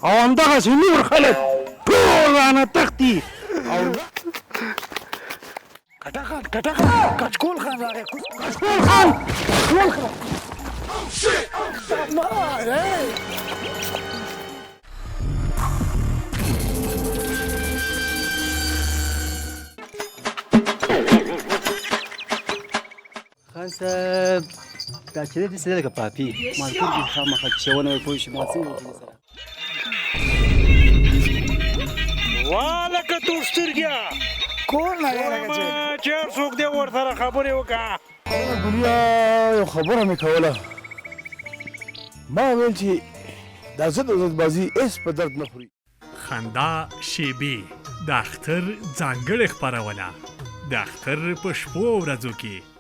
او همدغسې نور خلک ټول رانه تښتي او کټخان کچکول خان راغی کچکول خان خان صاحب دا چې دی داسې دی لکه پاپي مالکور دي خامخا کښېونه وي پوه شو ما څنګه وکړو سره والکه تور سترګیا کور نه چې هر څوک دی ورسره خبرې وکړه دنیا یو خبره مې کوله ما ویل چې دا ضد او ضدبازي هېڅ په درد نه خوري خندا شیبې د اختر ځانګړې خپرونه د اختر په شپو ورځو کې